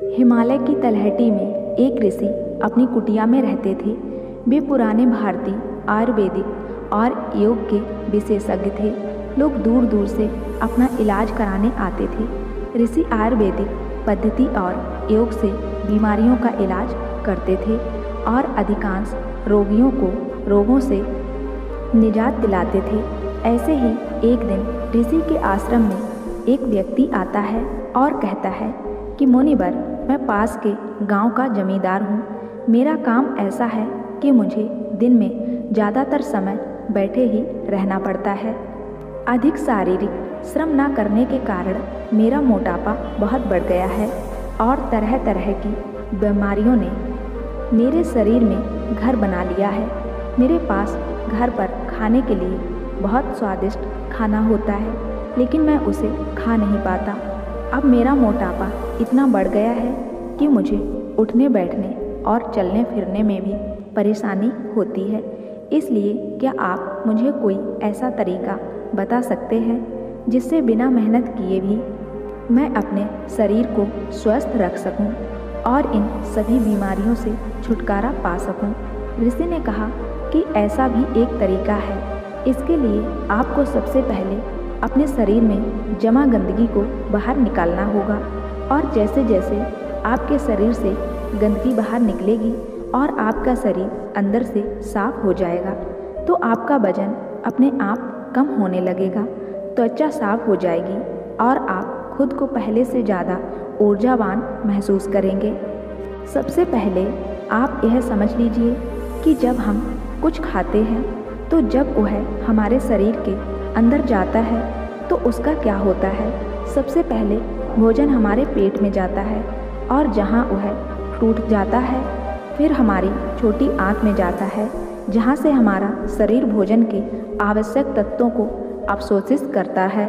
हिमालय की तलहटी में एक ऋषि अपनी कुटिया में रहते थे। वे पुराने भारतीय आयुर्वेदिक और योग के विशेषज्ञ थे। लोग दूर दूर से अपना इलाज कराने आते थे। ऋषि आयुर्वेदिक पद्धति और योग से बीमारियों का इलाज करते थे और अधिकांश रोगियों को रोगों से निजात दिलाते थे। ऐसे ही एक दिन ऋषि के आश्रम में एक व्यक्ति आता है और कहता है कि मुनिवर, मैं पास के गांव का जमींदार हूँ। मेरा काम ऐसा है कि मुझे दिन में ज़्यादातर समय बैठे ही रहना पड़ता है। अधिक शारीरिक श्रम न करने के कारण मेरा मोटापा बहुत बढ़ गया है और तरह तरह की बीमारियों ने मेरे शरीर में घर बना लिया है। मेरे पास घर पर खाने के लिए बहुत स्वादिष्ट खाना होता है, लेकिन मैं उसे खा नहीं पाता। अब मेरा मोटापा इतना बढ़ गया है कि मुझे उठने बैठने और चलने फिरने में भी परेशानी होती है। इसलिए क्या आप मुझे कोई ऐसा तरीका बता सकते हैं जिससे बिना मेहनत किए भी मैं अपने शरीर को स्वस्थ रख सकूं और इन सभी बीमारियों से छुटकारा पा सकूं? ऋषि ने कहा कि ऐसा भी एक तरीका है। इसके लिए आपको सबसे पहले अपने शरीर में जमा गंदगी को बाहर निकालना होगा और जैसे जैसे आपके शरीर से गंदगी बाहर निकलेगी और आपका शरीर अंदर से साफ हो जाएगा तो आपका वजन अपने आप कम होने लगेगा, त्वचा साफ हो जाएगी और आप खुद को पहले से ज़्यादा ऊर्जावान महसूस करेंगे। सबसे पहले आप यह समझ लीजिए कि जब हम कुछ खाते हैं तो जब वह हमारे शरीर के अंदर जाता है तो उसका क्या होता है। सबसे पहले भोजन हमारे पेट में जाता है और जहाँ वह टूट जाता है फिर हमारी छोटी आंत में जाता है, जहाँ से हमारा शरीर भोजन के आवश्यक तत्वों को अवशोषित करता है।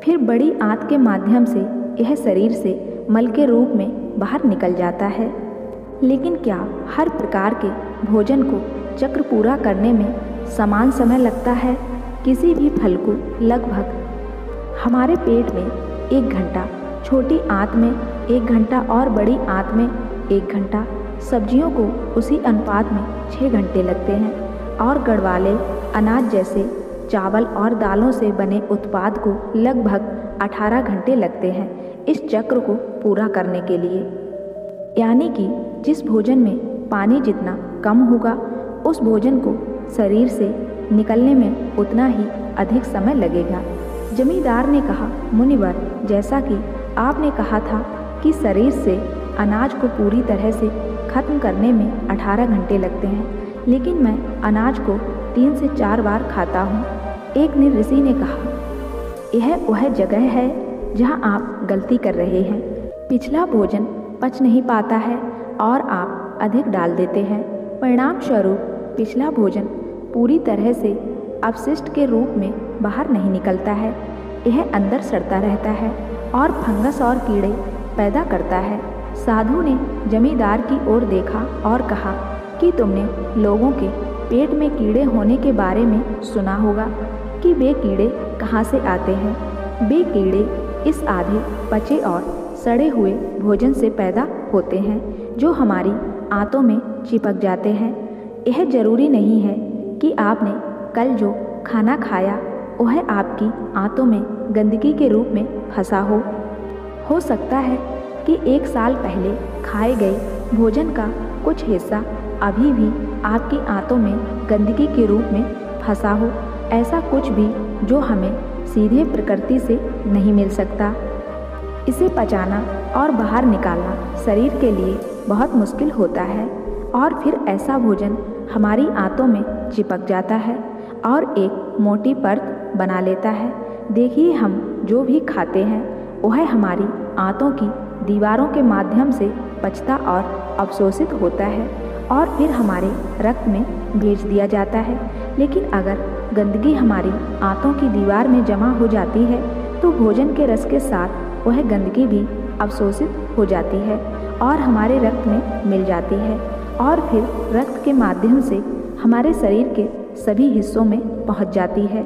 फिर बड़ी आंत के माध्यम से यह शरीर से मल के रूप में बाहर निकल जाता है। लेकिन क्या हर प्रकार के भोजन को चक्र पूरा करने में समान समय लगता है? किसी भी फल को लगभग हमारे पेट में 1 घंटा, छोटी आंत में 1 घंटा और बड़ी आंत में 1 घंटा, सब्जियों को उसी अनुपात में 6 घंटे लगते हैं और गढ़वाले अनाज जैसे चावल और दालों से बने उत्पाद को लगभग 18 घंटे लगते हैं इस चक्र को पूरा करने के लिए। यानी कि जिस भोजन में पानी जितना कम होगा उस भोजन को शरीर से निकलने में उतना ही अधिक समय लगेगा। जमींदार ने कहा, मुनिवर, जैसा कि आपने कहा था कि शरीर से अनाज को पूरी तरह से खत्म करने में 18 घंटे लगते हैं, लेकिन मैं अनाज को 3 से 4 बार खाता हूँ। एक दिन ऋषि ने कहा, यह वह जगह है जहाँ आप गलती कर रहे हैं। पिछला भोजन पच नहीं पाता है और आप अधिक डाल देते हैं। परिणाम स्वरूप पिछला भोजन पूरी तरह से अपशिष्ट के रूप में बाहर नहीं निकलता है। यह अंदर सड़ता रहता है और फंगस और कीड़े पैदा करता है। साधु ने जमींदार की ओर देखा और कहा कि तुमने लोगों के पेट में कीड़े होने के बारे में सुना होगा कि वे कीड़े कहाँ से आते हैं। वे कीड़े इस आधे पचे और सड़े हुए भोजन से पैदा होते हैं जो हमारी आंतों में चिपक जाते हैं। यह जरूरी नहीं है कि आपने कल जो खाना खाया वह आपकी आंतों में गंदगी के रूप में फंसा हो सकता है कि 1 साल पहले खाए गए भोजन का कुछ हिस्सा अभी भी आपकी आंतों में गंदगी के रूप में फंसा हो। ऐसा कुछ भी जो हमें सीधे प्रकृति से नहीं मिल सकता। इसे पचाना और बाहर निकालना शरीर के लिए बहुत मुश्किल होता है और फिर ऐसा भोजन हमारी आंतों में चिपक जाता है और एक मोटी परत बना लेता है। देखिए, हम जो भी खाते हैं वह हमारी आंतों की दीवारों के माध्यम से पचता और अवशोषित होता है और फिर हमारे रक्त में भेज दिया जाता है। लेकिन अगर गंदगी हमारी आंतों की दीवार में जमा हो जाती है तो भोजन के रस के साथ वह गंदगी भी अवशोषित हो जाती है और हमारे रक्त में मिल जाती है और फिर रक्त के माध्यम से हमारे शरीर के सभी हिस्सों में पहुंच जाती है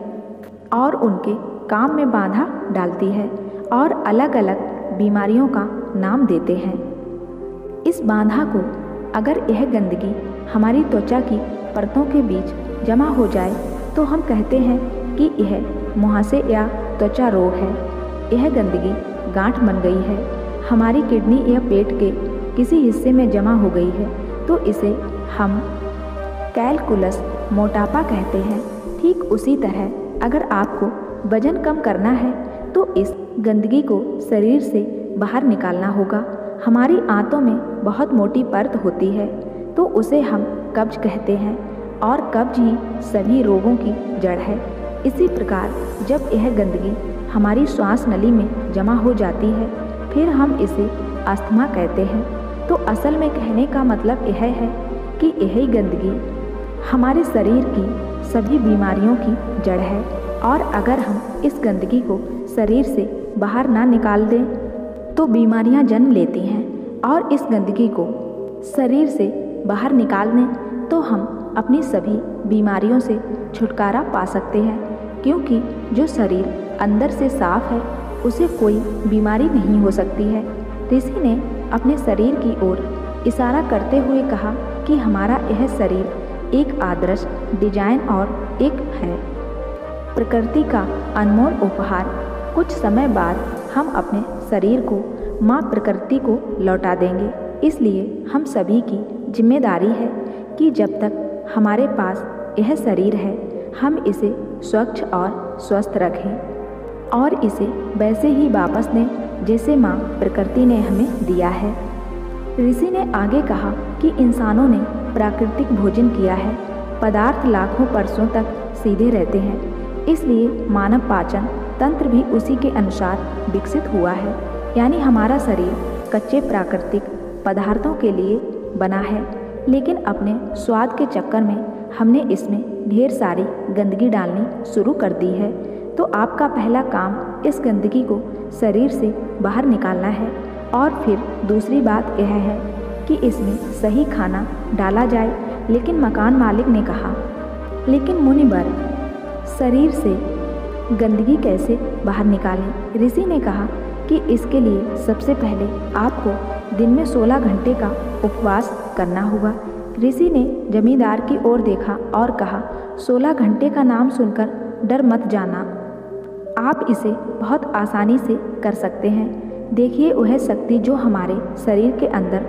और उनके काम में बाधा डालती है और अलग अलग बीमारियों का नाम देते हैं। इस बाधा को, अगर यह गंदगी हमारी त्वचा की परतों के बीच जमा हो जाए तो हम कहते हैं कि यह मुहासे या त्वचा रोग है। यह गंदगी गांठ बन गई है, हमारी किडनी या पेट के किसी हिस्से में जमा हो गई है, तो इसे हम कैलकुलस मोटापा कहते हैं। ठीक उसी तरह अगर आपको वजन कम करना है तो इस गंदगी को शरीर से बाहर निकालना होगा। हमारी आंतों में बहुत मोटी परत होती है तो उसे हम कब्ज कहते हैं, और कब्ज ही सभी रोगों की जड़ है। इसी प्रकार जब यह गंदगी हमारी श्वास नली में जमा हो जाती है फिर हम इसे अस्थमा कहते हैं। तो असल में कहने का मतलब यह है कि यही गंदगी हमारे शरीर की सभी बीमारियों की जड़ है, और अगर हम इस गंदगी को शरीर से बाहर ना निकाल दें तो बीमारियां जन्म लेती हैं, और इस गंदगी को शरीर से बाहर निकाल दें तो हम अपनी सभी बीमारियों से छुटकारा पा सकते हैं, क्योंकि जो शरीर अंदर से साफ है उसे कोई बीमारी नहीं हो सकती है। ऋषि ने अपने शरीर की ओर इशारा करते हुए कहा कि हमारा यह शरीर एक आदर्श डिजाइन और एक है प्रकृति का अनमोल उपहार। कुछ समय बाद हम अपने शरीर को माँ प्रकृति को लौटा देंगे, इसलिए हम सभी की जिम्मेदारी है कि जब तक हमारे पास यह शरीर है हम इसे स्वच्छ और स्वस्थ रखें और इसे वैसे ही वापस दें जैसे माँ प्रकृति ने हमें दिया है। ऋषि ने आगे कहा कि इंसानों ने प्राकृतिक भोजन किया है, पदार्थ लाखों वर्षों तक सीधे रहते हैं, इसलिए मानव पाचन तंत्र भी उसी के अनुसार विकसित हुआ है। यानी हमारा शरीर कच्चे प्राकृतिक पदार्थों के लिए बना है, लेकिन अपने स्वाद के चक्कर में हमने इसमें ढेर सारी गंदगी डालनी शुरू कर दी है। तो आपका पहला काम इस गंदगी को शरीर से बाहर निकालना है, और फिर दूसरी बात यह है कि इसमें सही खाना डाला जाए। लेकिन मकान मालिक ने कहा, लेकिन मुनिवर शरीर से गंदगी कैसे बाहर निकालें? ऋषि ने कहा कि इसके लिए सबसे पहले आपको दिन में 16 घंटे का उपवास करना होगा। ऋषि ने जमींदार की ओर देखा और कहा, 16 घंटे का नाम सुनकर डर मत जाना, आप इसे बहुत आसानी से कर सकते हैं। देखिए वह शक्ति जो हमारे शरीर के अंदर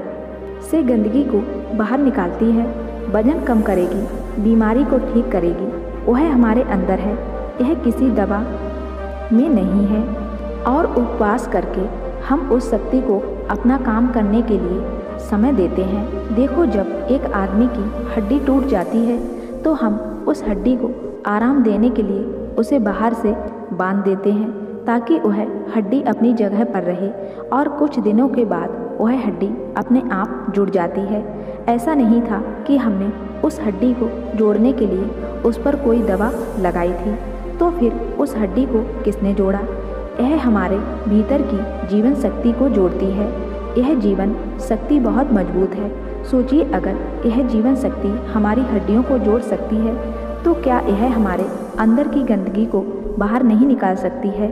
से गंदगी को बाहर निकालती है, वजन कम करेगी, बीमारी को ठीक करेगी, वह हमारे अंदर है, यह किसी दवा में नहीं है। और उपवास करके हम उस शक्ति को अपना काम करने के लिए समय देते हैं। देखो, जब एक आदमी की हड्डी टूट जाती है तो हम उस हड्डी को आराम देने के लिए उसे बाहर से बांध देते हैं ताकि वह हड्डी अपनी जगह पर रहे, और कुछ दिनों के बाद वह हड्डी अपने आप जुड़ जाती है। ऐसा नहीं था कि हमने उस हड्डी को जोड़ने के लिए उस पर कोई दवा लगाई थी, तो फिर उस हड्डी को किसने जोड़ा? यह हमारे भीतर की जीवन शक्ति को जोड़ती है। यह जीवन शक्ति बहुत मजबूत है। सोचिए, अगर यह जीवन शक्ति हमारी हड्डियों को जोड़ सकती है तो क्या यह हमारे अंदर की गंदगी को बाहर नहीं निकाल सकती है?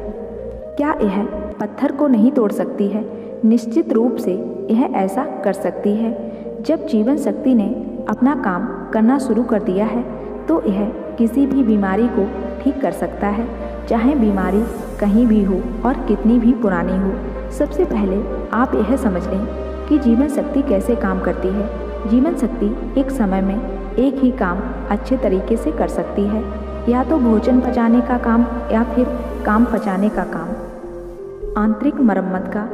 क्या यह पत्थर को नहीं तोड़ सकती है? निश्चित रूप से यह ऐसा कर सकती है। जब जीवन शक्ति ने अपना काम करना शुरू कर दिया है तो यह किसी भी बीमारी को ठीक कर सकता है, चाहे बीमारी कहीं भी हो और कितनी भी पुरानी हो। सबसे पहले आप यह समझ लें कि जीवन शक्ति कैसे काम करती है। जीवन शक्ति एक समय में एक ही काम अच्छे तरीके से कर सकती है, या तो भोजन पचाने का काम या फिर काम पचाने का काम, आंतरिक मरम्मत का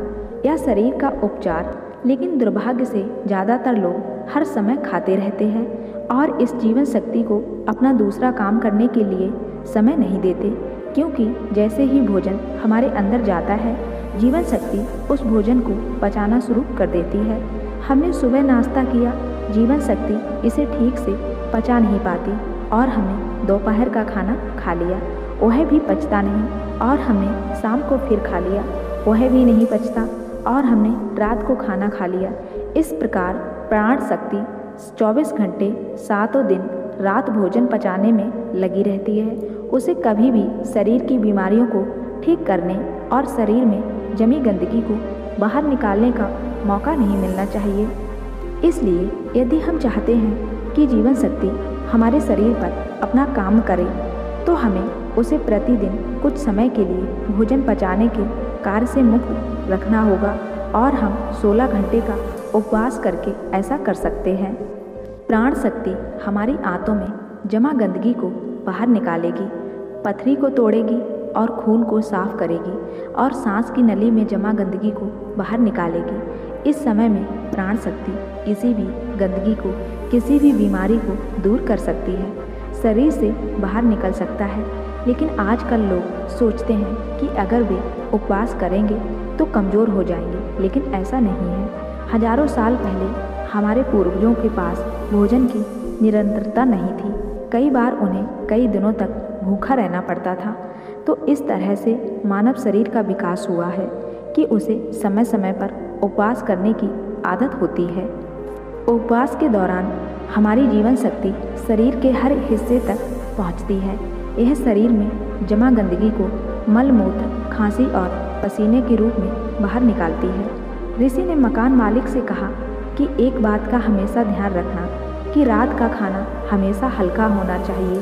या शरीर का उपचार। लेकिन दुर्भाग्य से ज़्यादातर लोग हर समय खाते रहते हैं और इस जीवन शक्ति को अपना दूसरा काम करने के लिए समय नहीं देते, क्योंकि जैसे ही भोजन हमारे अंदर जाता है जीवन शक्ति उस भोजन को पचाना शुरू कर देती है। हमने सुबह नाश्ता किया, जीवन शक्ति इसे ठीक से पचा नहीं पाती, और हमने दोपहर का खाना खा लिया, वह भी पचता नहीं, और हमने शाम को फिर खा लिया, वह भी नहीं पचता, और हमने रात को खाना खा लिया। इस प्रकार प्राण शक्ति 24 घंटे 7 दिन रात भोजन पचाने में लगी रहती है। उसे कभी भी शरीर की बीमारियों को ठीक करने और शरीर में जमी गंदगी को बाहर निकालने का मौका नहीं मिलना चाहिए। इसलिए यदि हम चाहते हैं कि जीवन शक्ति हमारे शरीर पर अपना काम करे तो हमें उसे प्रतिदिन कुछ समय के लिए भोजन पचाने के कार्य से मुक्त रखना होगा और हम 16 घंटे का उपवास करके ऐसा कर सकते हैं। प्राण शक्ति हमारी आंतों में जमा गंदगी को बाहर निकालेगी, पथरी को तोड़ेगी और खून को साफ करेगी और सांस की नली में जमा गंदगी को बाहर निकालेगी। इस समय में प्राण शक्ति किसी भी गंदगी को, किसी भी बीमारी को दूर कर सकती है, शरीर से बाहर निकल सकता है। लेकिन आजकल लोग सोचते हैं कि अगर वे उपवास करेंगे तो कमज़ोर हो जाएंगे, लेकिन ऐसा नहीं है। हजारों साल पहले हमारे पूर्वजों के पास भोजन की निरंतरता नहीं थी। कई बार उन्हें कई दिनों तक भूखा रहना पड़ता था। तो इस तरह से मानव शरीर का विकास हुआ है कि उसे समय समय पर उपवास करने की आदत होती है। उपवास के दौरान हमारी जीवन शक्ति शरीर के हर हिस्से तक पहुंचती है। यह शरीर में जमा गंदगी को मल मूत्र, खांसी और पसीने के रूप में बाहर निकालती है। ऋषि ने मकान मालिक से कहा कि एक बात का हमेशा ध्यान रखना कि रात का खाना हमेशा हल्का होना चाहिए,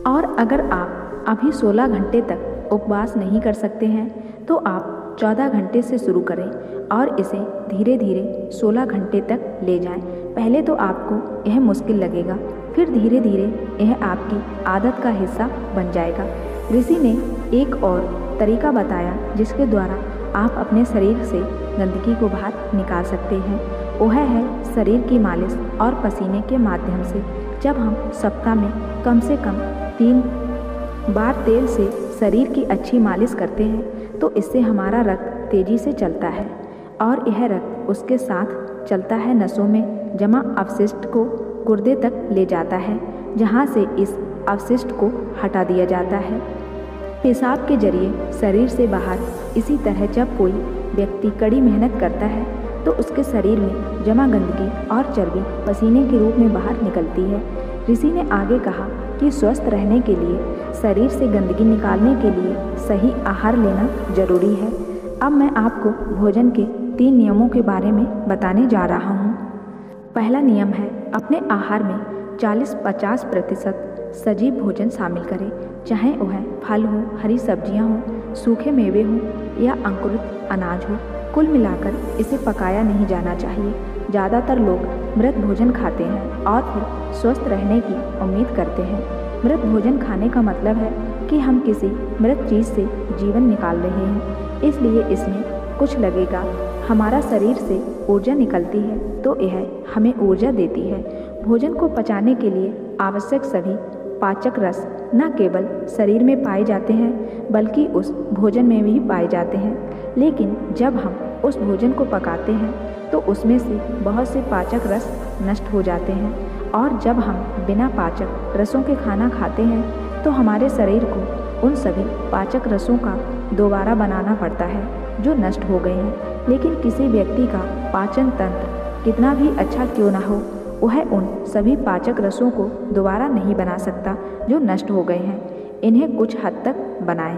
और अगर आप अभी 16 घंटे तक उपवास नहीं कर सकते हैं तो आप 14 घंटे से शुरू करें और इसे धीरे धीरे 16 घंटे तक ले जाएं। पहले तो आपको यह मुश्किल लगेगा, फिर धीरे धीरे यह आपकी आदत का हिस्सा बन जाएगा। ऋषि ने एक और तरीका बताया जिसके द्वारा आप अपने शरीर से गंदगी को बाहर निकाल सकते हैं। वह है शरीर की मालिश और पसीने के माध्यम से। जब हम सप्ताह में कम से कम 3 बार तेल से शरीर की अच्छी मालिश करते हैं तो इससे हमारा रक्त तेजी से चलता है और यह रक्त उसके साथ चलता है नसों में जमा अवशिष्ट को गुर्दे तक ले जाता है, जहां से इस अवशिष्ट को हटा दिया जाता है पेशाब के जरिए शरीर से बाहर। इसी तरह जब कोई व्यक्ति कड़ी मेहनत करता है तो उसके शरीर में जमा गंदगी और चर्बी पसीने के रूप में बाहर निकलती है। ऋषि ने आगे कहा कि स्वस्थ रहने के लिए, शरीर से गंदगी निकालने के लिए सही आहार लेना जरूरी है। अब मैं आपको भोजन के 3 नियमों के बारे में बताने जा रहा हूँ। पहला नियम है अपने आहार में 40-50% सजीव भोजन शामिल करें, चाहे वह फल हो, हरी सब्जियां हो, सूखे मेवे हो या अंकुरित अनाज हो। कुल मिलाकर इसे पकाया नहीं जाना चाहिए। ज़्यादातर लोग मृत भोजन खाते हैं और फिर स्वस्थ रहने की उम्मीद करते हैं। मृत भोजन खाने का मतलब है कि हम किसी मृत चीज़ से जीवन निकाल रहे हैं, इसलिए इसमें कुछ लगेगा। हमारा शरीर से ऊर्जा निकलती है तो यह हमें ऊर्जा देती है। भोजन को पचाने के लिए आवश्यक सभी पाचक रस न केवल शरीर में पाए जाते हैं बल्कि उस भोजन में भी पाए जाते हैं। लेकिन जब हम उस भोजन को पकाते हैं तो उसमें से बहुत से पाचक रस नष्ट हो जाते हैं, और जब हम बिना पाचक रसों के खाना खाते हैं तो हमारे शरीर को उन सभी पाचक रसों का दोबारा बनाना पड़ता है जो नष्ट हो गए हैं। लेकिन किसी व्यक्ति का पाचन तंत्र कितना भी अच्छा क्यों ना हो, वह उन सभी पाचक रसों को दोबारा नहीं बना सकता जो नष्ट हो गए हैं। इन्हें कुछ हद तक बनाएं।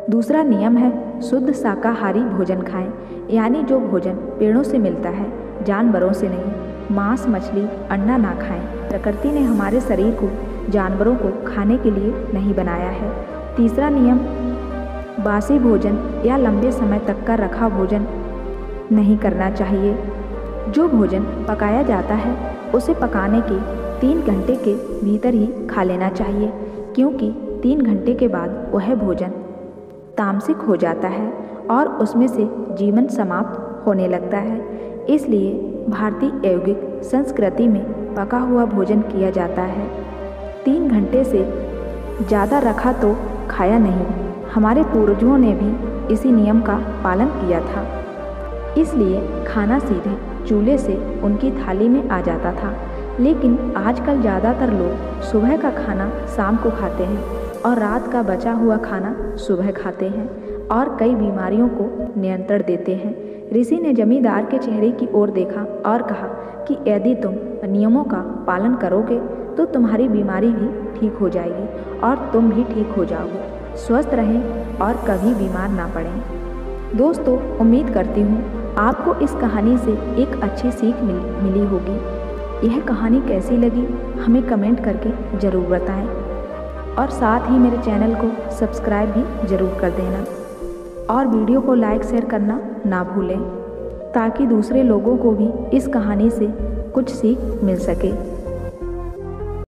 दूसरा नियम है शुद्ध शाकाहारी भोजन खाएं, यानी जो भोजन पेड़ों से मिलता है, जानवरों से नहीं। मांस, मछली, अंडा ना खाएं। प्रकृति ने हमारे शरीर को जानवरों को खाने के लिए नहीं बनाया है। तीसरा नियम, बासी भोजन या लंबे समय तक का रखा भोजन नहीं करना चाहिए। जो भोजन पकाया जाता है उसे पकाने के 3 घंटे के भीतर ही खा लेना चाहिए, क्योंकि 3 घंटे के बाद वह भोजन तामसिक हो जाता है और उसमें से जीवन समाप्त होने लगता है। इसलिए भारतीय यौगिक संस्कृति में पका हुआ भोजन किया जाता है। 3 घंटे से ज़्यादा रखा तो खाया नहीं। हमारे पूर्वजों ने भी इसी नियम का पालन किया था, इसलिए खाना सीधे चूल्हे से उनकी थाली में आ जाता था। लेकिन आजकल ज़्यादातर लोग सुबह का खाना शाम को खाते हैं और रात का बचा हुआ खाना सुबह खाते हैं और कई बीमारियों को नियंत्रण देते हैं। ऋषि ने जमींदार के चेहरे की ओर देखा और कहा कि यदि तुम नियमों का पालन करोगे तो तुम्हारी बीमारी भी ठीक हो जाएगी और तुम भी ठीक हो जाओगे। स्वस्थ रहें और कभी बीमार ना पड़ें। दोस्तों, उम्मीद करती हूँ आपको इस कहानी से एक अच्छी सीख मिली होगी। यह कहानी कैसी लगी हमें कमेंट करके ज़रूर बताएं और साथ ही मेरे चैनल को सब्सक्राइब भी ज़रूर कर देना और वीडियो को लाइक शेयर करना ना भूलें ताकि दूसरे लोगों को भी इस कहानी से कुछ सीख मिल सके।